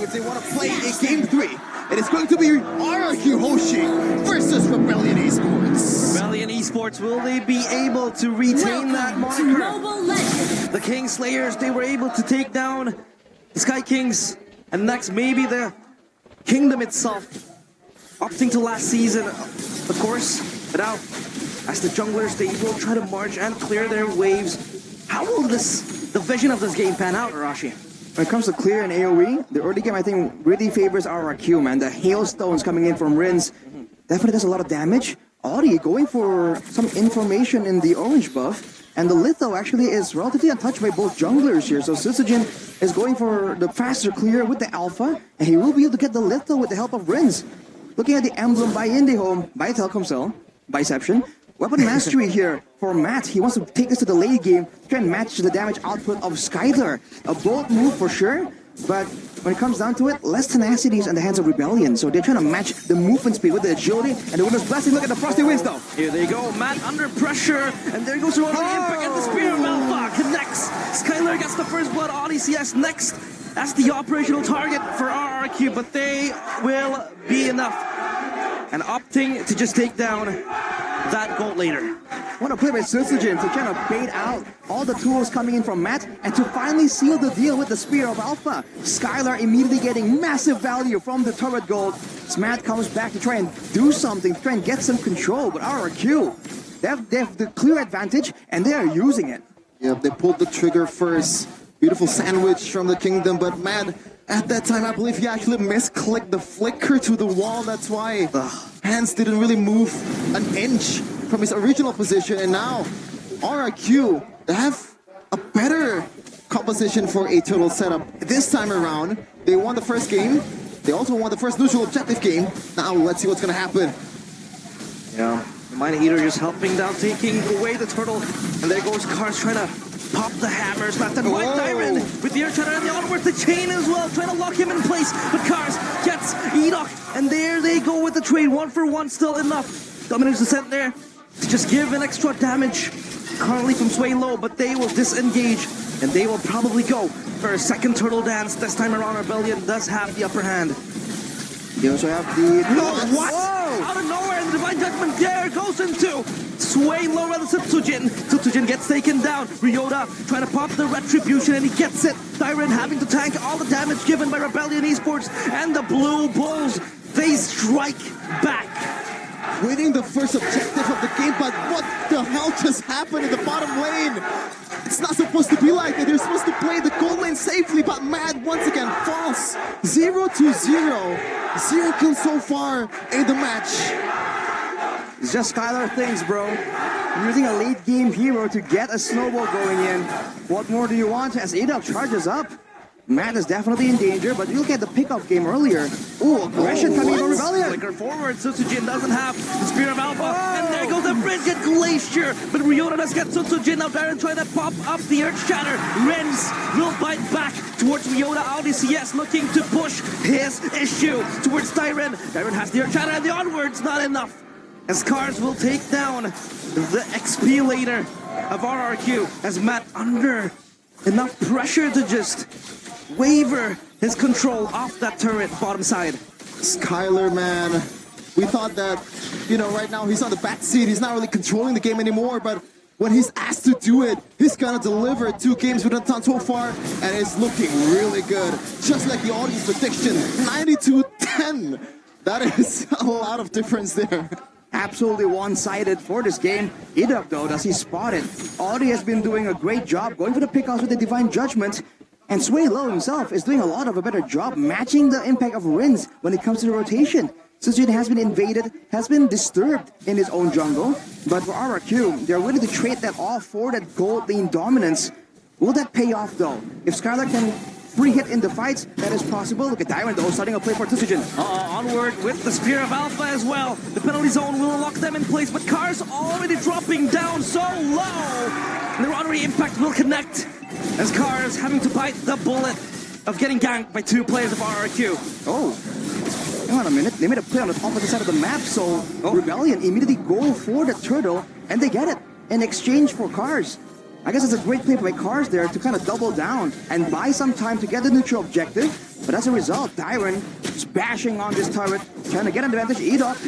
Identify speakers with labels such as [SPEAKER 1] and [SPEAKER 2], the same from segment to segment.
[SPEAKER 1] if they want to play a Game 3. It is going to be RRQ hosting versus Rebellion Esports.
[SPEAKER 2] Rebellion Esports, will they be able to retain that moniker? The Kingslayers, they were able to take down the Sky Kings, and next maybe the Kingdom itself, opting to last season, of course. But now, as the junglers, they will try to march and clear their waves. How will the vision of this game pan out, Arashi?
[SPEAKER 3] When it comes to clear and AoE, the early game I think really favors RRQ, man. The hailstones coming in from Rins definitely does a lot of damage. Audi going for some information in the orange buff, and the Litho actually is relatively untouched by both junglers here. So Syzygy is going for the faster clear with the Alpha, and he will be able to get the Litho with the help of Rins. Looking at the emblem by IndyHome, by Telkomsel, Biception. Weapon mastery here for Matt. He wants to take this to the late game, try and match the damage output of Skylar. A bold move for sure, but when it comes down to it, less tenacity is in the hands of Rebellion. So they're trying to match the movement speed with the agility and the Winner's Blessing. Look at the Frosty Winds though.
[SPEAKER 2] Here they go, Matt under pressure, and there goes the impact, and the Spear of Alpha connects. Skylar gets the first blood, ODCS next. That's the operational target for RRQ, but they will be enough. And opting to just take down that gold later.
[SPEAKER 3] What a play by Syzygy to kind of bait out all the tools coming in from Matt and to finally seal the deal with the Spear of Alpha. Skylar immediately getting massive value from the turret gold. As Matt comes back to try and do something, to try and get some control, but RRQ, they have the clear advantage and they are using it.
[SPEAKER 1] Yeah, they pulled the trigger first. Beautiful sandwich from the Kingdom, but Matt, at that time, I believe he actually misclicked the flicker to the wall. That's why hands didn't really move an inch from his original position. And now, RRQ, they have a better composition for a total setup. This time around, they won the first game. They also won the first neutral objective game. Now, let's see what's going to happen.
[SPEAKER 2] Yeah, the Mind Eater just helping down, taking away the turtle. And there goes Cars trying to pop the hammers left and right. Dyron with the air shatter and the onward, the chain as well, trying to lock him in place. But Cars gets Edok, and there they go with the trade. 1 for 1, still enough. Dominance Descent there to just give an extra damage currently from Sway Low, but they will disengage, and they will probably go for a second turtle dance. This time around, Rebellion does have the upper hand.
[SPEAKER 3] They also have the...
[SPEAKER 2] What? Whoa. Out of nowhere, and the Divine Judgment there goes into Sway Low rather than Syzygy. Syzygy gets taken down. Ryota trying to pop the Retribution, and he gets it. Dyron having to tank all the damage given by Rebellion Esports, and the Blue Bulls, they strike back.
[SPEAKER 1] Winning the first objective of the game, but what the hell just happened in the bottom lane? It's not supposed to be like that. They're supposed to play the gold lane safely, but Mad once again falls. 0-0. 0 kills so far in the match.
[SPEAKER 3] It's just Skylar things, bro. Using a late game hero to get a snowball going in. What more do you want as Edok charges up? Matt is definitely in danger, but you look at the pickoff game earlier. Ooh, aggression coming from Rebellion.
[SPEAKER 2] Flicker forward, Syzygy doesn't have the Spear of Alpha, and there goes the Frigid Glacier, but Ryota does get Syzygy. Now Dyron trying to pop up the Earth Shatter. Rens will bite back towards Ryota. ODCS looking to push his issue towards Dyron. Dyron has the Earth Shatter, and the onwards not enough, as Cars will take down the XP later of RRQ, as Matt under enough pressure to just waver his control off that turret bottom side.
[SPEAKER 1] Skylar, man, we thought that, you know, right now he's on the back seat. He's not really controlling the game anymore, but when he's asked to do it, he's gonna deliver. 2 games with a ton so far, and it's looking really good. Just like the audience prediction, 92-10. That is a lot of difference there.
[SPEAKER 3] Absolutely one-sided for this game. Edok, though, does he spot it? Audi has been doing a great job going for the pickoffs with the Divine Judgment. And Sway Low himself is doing a lot of a better job matching the impact of Rins when it comes to the rotation. Syzygy has been invaded, has been disturbed in his own jungle. But for RRQ, they're willing to trade that off for that gold lane dominance. Will that pay off, though? If Skylar can free hit in the fights, that is possible. Look at Dyron, though, starting a play for Syzygy.
[SPEAKER 2] Onward with the Spear of Alpha as well. The penalty zone will lock them in place, but Cars already dropping down so low. And the Rotary Impact will connect, as Cars having to bite the bullet of getting ganked by 2 players of RRQ.
[SPEAKER 3] Oh, hang on a minute. They made a play on the opposite side of the map, so Rebellion immediately go for the turtle, and they get it in exchange for Cars. I guess it's a great play by Cars there to kind of double down and buy some time to get the neutral objective. But as a result, Dyron is bashing on this turret, trying to get an advantage. Edok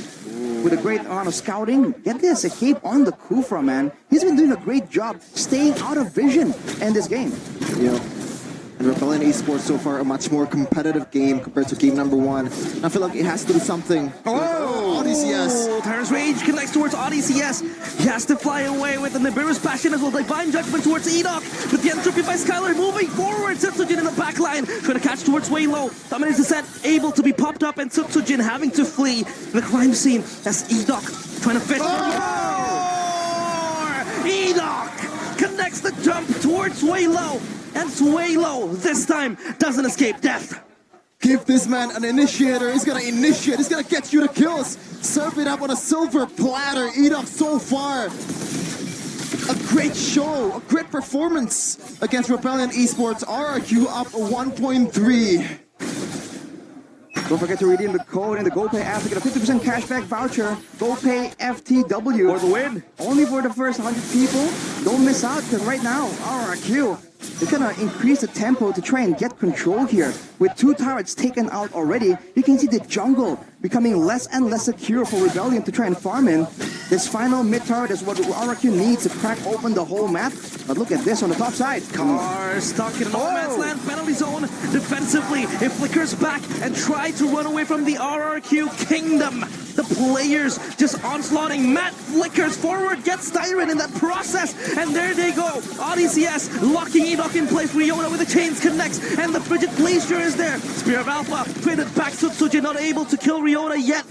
[SPEAKER 3] with a great amount of scouting. Get this, a cape on the Kufra, man. He's been doing a great job staying out of vision in this game.
[SPEAKER 1] Yeah. And Rebellion Esports so far a much more competitive game compared to game number 1. I feel like it has to do something.
[SPEAKER 2] Oh,
[SPEAKER 1] ODCS.
[SPEAKER 2] Tyrant's Rage connects towards ODCS. He has to fly away with the Nibiru's Passion as well. Divine Judgment towards Edok. But the entropy by Skylar moving forward. Setsujin in the back line. Trying to catch towards Waylo. Dominates descent. Able to be popped up. And Setsujin having to flee the crime scene as Edok trying to fish for more. Edok connects the jump towards Waylo. And Swaylo, this time, doesn't escape death.
[SPEAKER 1] Give this man an initiator. He's gonna initiate. He's gonna get you the kills. Serve it up on a silver platter. Edok so far. A great show. A great performance against Rebellion Esports. RRQ up 1.3.
[SPEAKER 3] Don't forget to redeem the code in the GoPay app to get a 50% cashback voucher. GoPay FTW.
[SPEAKER 2] For the win.
[SPEAKER 3] Only for the first 100 people. Don't miss out, because right now, RRQ, they're gonna increase the tempo to try and get control here. With 2 turrets taken out already, you can see the jungle becoming less and less secure for Rebellion to try and farm in. This final mid turret is what RRQ needs to crack open the whole map. But look at this on the top side.
[SPEAKER 2] Car stuck in an no man's land penalty zone. Defensively, it flickers back and tries to run away from the RRQ kingdom. The players just onslaughting. Matt flickers forward, gets Dyron in that process, and there they go. ODCS locking Edok in place. Riona with the chains connects, and the frigid glacier is there. Spear of Alpha traded back. Setsujin not able to kill Riona yet.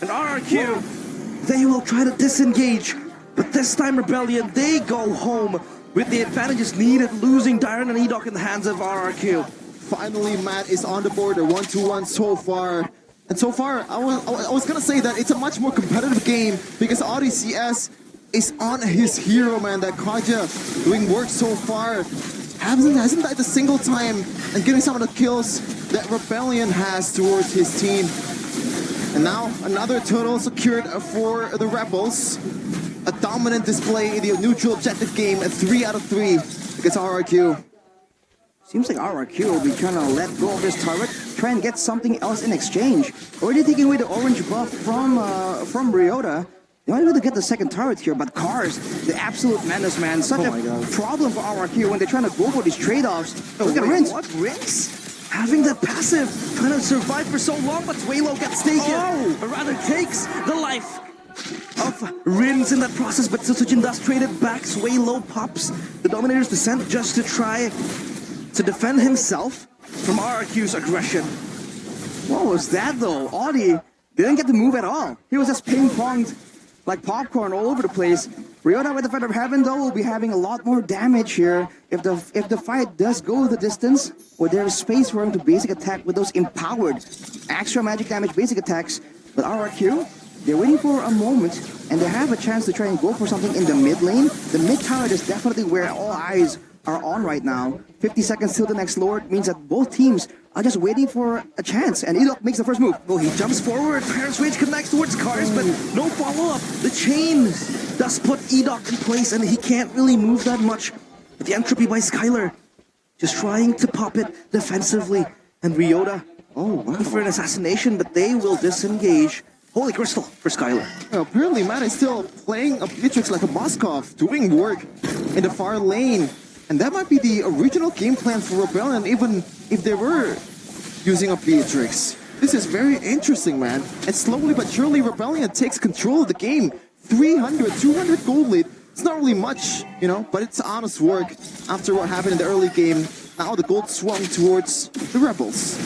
[SPEAKER 2] And RRQ, they will try to disengage, but this time Rebellion, they go home with the advantages needed, losing Dyron and Edok in the hands of RRQ.
[SPEAKER 1] Finally, Matt is on the board. 1-2-1 so far. And so far, I was gonna say that it's a much more competitive game because ODCS is on his hero, man. That Kaja doing work so far. Hasn't died a single time and getting some of the kills that Rebellion has towards his team. And now another turtle secured for the Rebels. A dominant display in the neutral objective game at 3 out of 3 against RRQ.
[SPEAKER 3] Seems like RRQ will be trying to let go of this turret, try and get something else in exchange. Already taking away the orange buff from Ryota. They might be able to get the second turret here, but Cars, the absolute menace, man. Such a problem for RRQ when they're trying to go for these trade-offs. Look at Rinse.
[SPEAKER 2] What? Rinse? Having that passive, trying to survive for so long, but Swaylo gets taken. Or rather takes the life of Rins in that process, but Setsujin does trade it back. Swaylo pops the Dominator's Descent just to try to defend himself from RRQ's aggression.
[SPEAKER 3] What was that though? Audi didn't get to move at all. He was just ping-ponged like popcorn all over the place. Ryota with the Feather of Heaven though will be having a lot more damage here. If the fight does go the distance, or there is space for him to basic attack with those empowered extra magic damage basic attacks. But RRQ, they're waiting for a moment, and they have a chance to try and go for something in the mid lane. The mid tower is definitely where all eyes are on right now. 50 seconds till the next Lord means that both teams are just waiting for a chance, and Edok makes the first move.
[SPEAKER 2] Well, he jumps forward, Tyrant's Rage connects towards Cars, but no follow-up. The chain does put Edok in place, and he can't really move that much. But the entropy by Skylar, just trying to pop it defensively. And Ryota, for an assassination, but they will disengage. Holy Crystal for Skylar.
[SPEAKER 1] Well, apparently, man is still playing a Beatrix like a Moskov, doing work in the far lane. And that might be the original game plan for Rebellion, even if they were using a Beatrix. This is very interesting, man. And slowly but surely, Rebellion takes control of the game. 300, 200 gold lead. It's not really much, you know, but it's honest work after what happened in the early game. Now the gold swung towards the Rebels.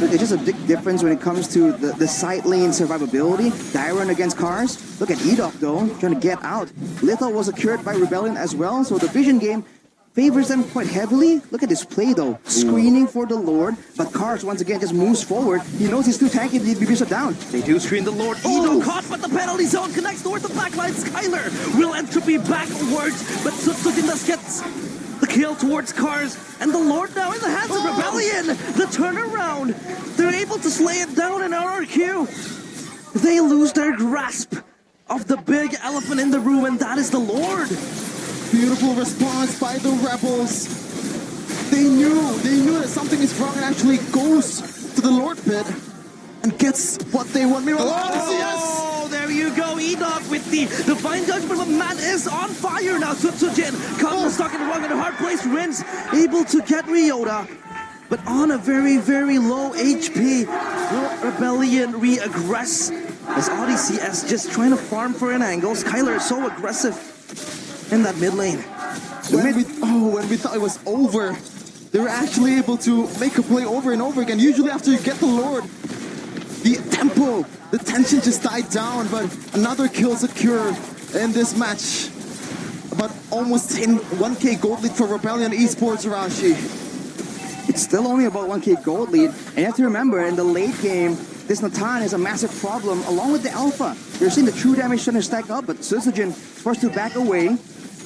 [SPEAKER 3] It's just a big difference when it comes to the side lane survivability. Dyron against Cars. Look at Edok though, trying to get out. Lethal was secured by Rebellion as well, so the vision game favors them quite heavily. Look at this play though, screening for the Lord, but Cars once again just moves forward. He knows he's too tanky to be shut down.
[SPEAKER 2] They do screen the Lord. Edok caught, but the penalty zone connects towards the backline. Skylar will entropy backwards, but Setsujin just gets the kill towards Cars, and the Lord now in the hands of Rebellion. The turnaround, they're able to slay it down in RRQ. They lose their grasp of the big elephant in the room, and that is the Lord.
[SPEAKER 1] Beautiful response by the Rebels. They knew that something is wrong and actually goes to the Lord pit and gets what they want.
[SPEAKER 2] Oh, there you go, Enoch with the divine judgment, but Matt is on fire now. Tsujin caught stuck in the wrong and a hard place. Rins able to get Ryota, but on a very, very low HP. Will Rebellion re-aggress as Odyssey is just trying to farm for an angle? Skylar is so aggressive in that mid lane.
[SPEAKER 1] When we thought it was over, they were actually able to make a play over and over again. Usually after you get the Lord, the tempo, the tension just died down, but another kill secured in this match. About almost 1k gold lead for Rebellion Esports, Arashi.
[SPEAKER 3] It's still only about 1k gold lead, and you have to remember, in the late game, this Natan is a massive problem, along with the Alpha. You're seeing the true damage starting to stack up, but Tsujin forced to back away.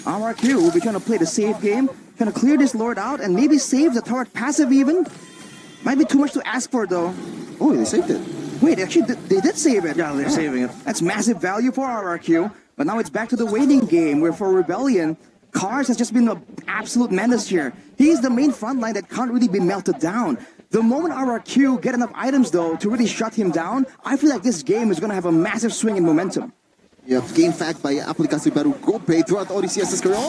[SPEAKER 3] RRQ will be trying to play the safe game, trying to clear this Lord out, and maybe save the turret passive even. Might be too much to ask for, though.
[SPEAKER 1] Oh, they saved it.
[SPEAKER 3] Wait, actually, they did save it.
[SPEAKER 2] Yeah, they're saving it.
[SPEAKER 3] That's massive value for RRQ, but now it's back to the waiting game, where for Rebellion, Cars has just been an absolute menace here. He's the main front line that can't really be melted down. The moment RRQ get enough items, though, to really shut him down, I feel like this game is going to have a massive swing in momentum.
[SPEAKER 1] Yep, game fact by aplikasi baru GoPay throughout ODCS's career.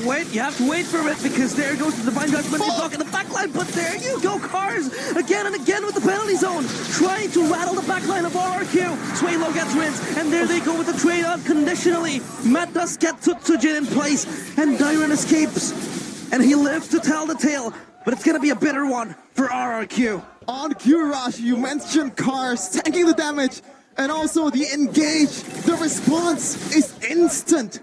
[SPEAKER 2] Wait, you have to wait for it because there goes the divine judgment. They block in the backline, but there you go, Cars again and again with the penalty zone, trying to rattle the backline of RRQ. Swaylo gets Rins, and there they go with the trade unconditionally. Matt does get Tsujin in place, and Dyron escapes, and he lives to tell the tale. But it's gonna be a bitter one for RRQ.
[SPEAKER 1] On cue, Rash, you mentioned Cars tanking the damage. And also the engage, the response is instant.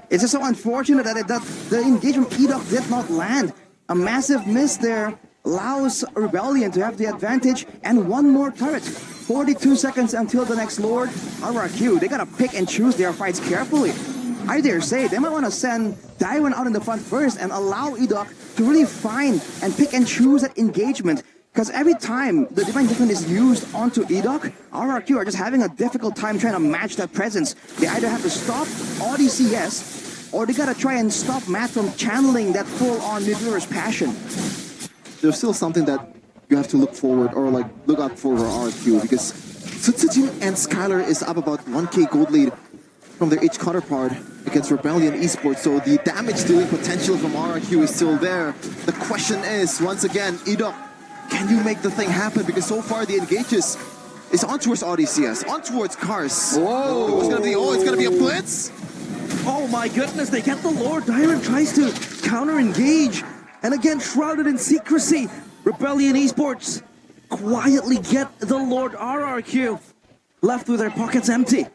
[SPEAKER 3] It's just so unfortunate that the engage from Edok did not land. A massive miss there allows Rebellion to have the advantage and one more turret. 42 seconds until the next Lord. RRQ, they gotta pick and choose their fights carefully. I dare say they might want to send Daiwan out in the front first and allow Edok to really find and pick and choose that engagement. Because every time the Divine Judgment is used onto Edok, RRQ are just having a difficult time trying to match that presence. They either have to stop ODCS, or they gotta try and stop Matt from channeling that full-on Midway's passion.
[SPEAKER 1] There's still something that you have to look forward or like look out for RRQ, because Tsujin and Skylar is up about 1k gold lead from their each counterpart against Rebellion Esports, so the damage dealing potential from RRQ is still there. The question is, once again, Edok, can you make the thing happen? Because so far the engages is on towards ODCS, on towards Cars.
[SPEAKER 3] Whoa!
[SPEAKER 1] It's gonna be a blitz.
[SPEAKER 2] Oh my goodness, they get the Lord. Dyron tries to counter-engage, and again shrouded in secrecy. Rebellion Esports quietly get the Lord. RRQ left with their pockets empty.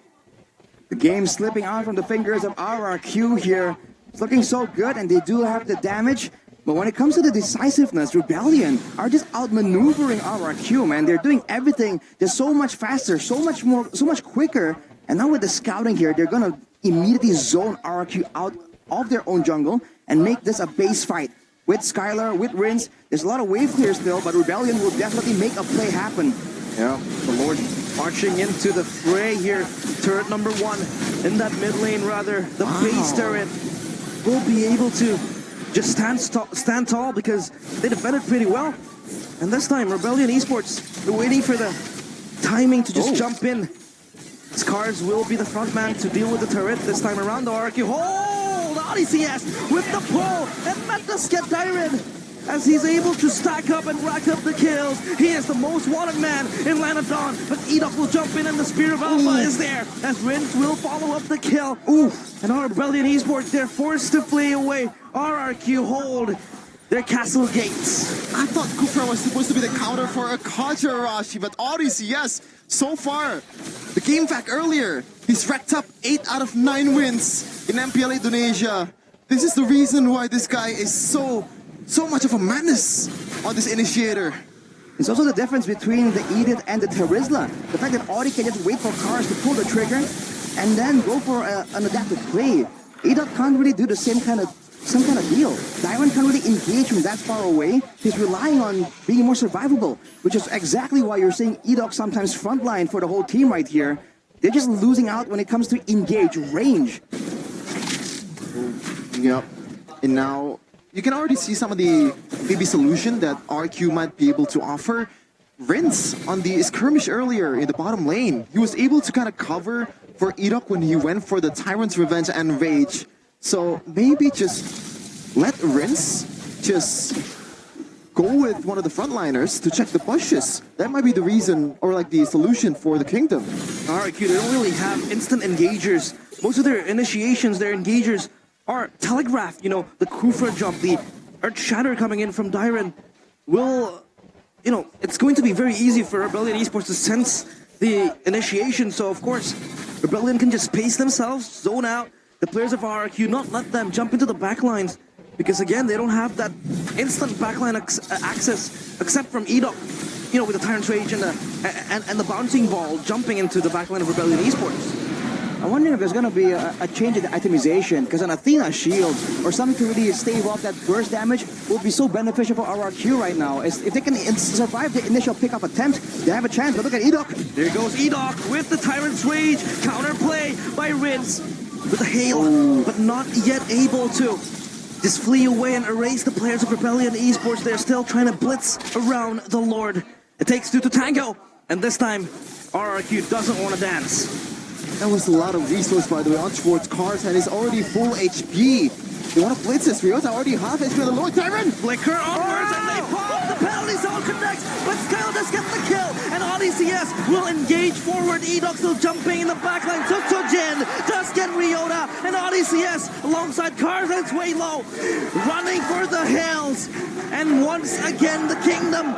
[SPEAKER 3] The game slipping out from the fingers of RRQ here. It's looking so good, and they do have the damage. But when it comes to the decisiveness, Rebellion are just outmaneuvering RRQ, man. They're doing everything just so much faster, so much quicker. And now with the scouting here, they're gonna immediately zone RRQ out of their own jungle and make this a base fight. With Skylar, with Rins, there's a lot of wave clear still, but Rebellion will definitely make a play happen.
[SPEAKER 2] Yeah, the Lord marching into the fray here. Turret number 1 in that mid lane, rather. The base turret will be able to just stand tall because they defended pretty well. And this time, Rebellion Esports, they're waiting for the timing to just jump in. Scars will be the front man to deal with the turret this time around. The RRQ hold ODCS with the pull, and Matt does get Dyron as he's able to stack up and rack up the kills. He is the most wanted man in Land of Dawn, but Edok will jump in and the Spear of Alpha is there as Rins will follow up the kill. And our Rebellion Esports, they're forced to flee away. RRQ hold their castle gates.
[SPEAKER 1] I thought Kufra was supposed to be the counter for a Kajarashi, but Odyssey, yes, so far. The game fact earlier, he's racked up 8 out of 9 wins in MPL Indonesia. This is the reason why this guy is so much of a menace on this initiator.
[SPEAKER 3] It's also the difference between the Edith and the Terizla. The fact that Audi can just wait for Cars to pull the trigger and then go for an adaptive play. Edith can't really do the same kind of deal. Dyron can't really engage from that far away. He's relying on being more survivable, which is exactly why you're seeing Edok sometimes frontline for the whole team right here. They're just losing out when it comes to engage range.
[SPEAKER 1] Yep. And now you can already see some of the maybe solution that RQ might be able to offer. Rinse on the skirmish earlier in the bottom lane, he was able to kind of cover for Edok when he went for the Tyrant's Revenge and Rage. So maybe just let Rinse just go with one of the frontliners to check the bushes. That might be the reason, or like the solution for the Kingdom.
[SPEAKER 2] RRQ, they don't really have instant engagers. Most of their initiations, their engagers are telegraphed. You know, the Kufra jump, the Earth Shatter coming in from Dyran will, you know, it's going to be very easy for Rebellion Esports to sense the initiation. So, of course, Rebellion can just pace themselves, zone out. The players of RRQ, not let them jump into the backlines. Because again, they don't have that instant backline access except from Edok, you know, with the Tyrant's Rage and the bouncing ball jumping into the backline of Rebellion Esports.
[SPEAKER 3] I'm wondering if there's going to be a change in the itemization, because an Athena shield or something to really stave off that burst damage will be so beneficial for RRQ right now. If they can survive the initial pickup attempt, they have a chance. But look at Edok.
[SPEAKER 2] There goes Edok with the Tyrant's Rage, counterplay by Rinse with the hail, but not yet able to just flee away and erase the players of Rebellion Esports. They're still trying to blitz around the Lord. It takes two to tango, and this time RRQ doesn't want to dance.
[SPEAKER 1] That was a lot of resource, by the way, on towards Cars, and he's already full HP. They want to blitz this. Ryota already half HP on the Lord Tyrant.
[SPEAKER 2] Flicker onwards, and they pop. The penalty zone connects, but Skylar does get the kill, and ODCS will engage forward. Edok still jumping in the backline. Jin does get Ryota, and ODCS alongside Cars, and it's way low, running for the hills. And once again, the Kingdom,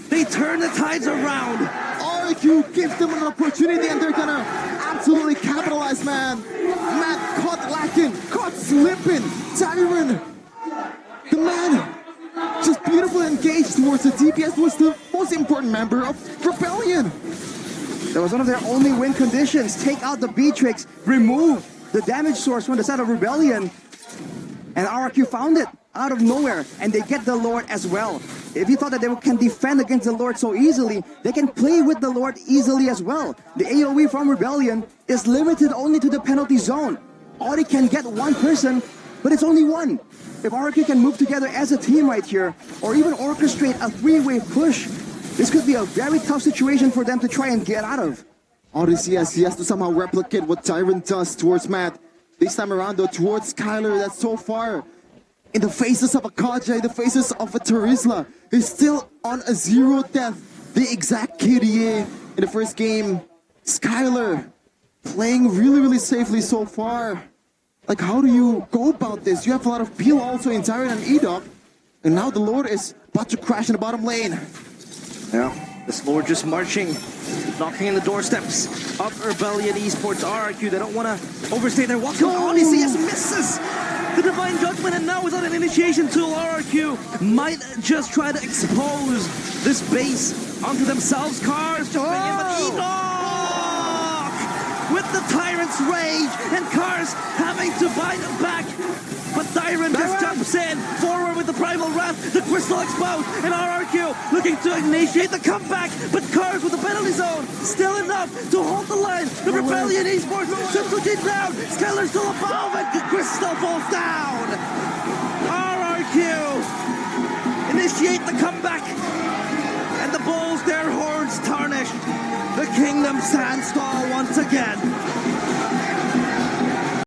[SPEAKER 2] they turn the tides around.
[SPEAKER 1] RQ gives them an opportunity, and they're gonna absolutely capitalize, man. Matt caught lacking, caught slipping. Tyron, the man, just beautifully engaged towards the DPS, was the most important member of Rebellion.
[SPEAKER 3] That was one of their only win conditions. Take out the Beatrix, remove the damage source from the side of Rebellion. And RRQ found it out of nowhere, and they get the Lord as well. If you thought that they can defend against the Lord so easily, they can play with the Lord easily as well. The AoE from Rebellion is limited only to the penalty zone. Audi can get one person, but it's only one. If RRQ can move together as a team right here, or even orchestrate a three-way push, this could be a very tough situation for them to try and get out of.
[SPEAKER 1] ODCS, he has to somehow replicate what Tyrant does towards Matt. This time around, though, towards Skylar, that's so far. In the faces of a Kaja, the faces of a Terizla, he's still on a 0 death. The exact KDA in the first game. Skylar playing really, really safely so far. Like, how do you go about this? You have a lot of peel also in Tyrant and Edok. And now the Lord is about to crash in the bottom lane.
[SPEAKER 2] Yeah, this Lord just marching, knocking on the doorsteps of Rebellion Esports. RRQ, they don't want to overstay their welcome. ODCS misses the Divine Judgment, and now without an initiation tool, RRQ might just try to expose this base onto themselves. Cars jumping in, but Edok with the Tyrant's Rage, and Cars having to bite back. But Dyran just jumps in, forward with the Primal Wrath, the Crystal exposed, and RRQ looking to initiate the comeback, but Cars with the penalty zone, still enough to hold the line. The Rebellion Esports, Jin down, Skylar still above, and the Crystal falls down. RRQ initiate the comeback, and the Bulls, their horns tarnished. The Kingdom stands tall once again.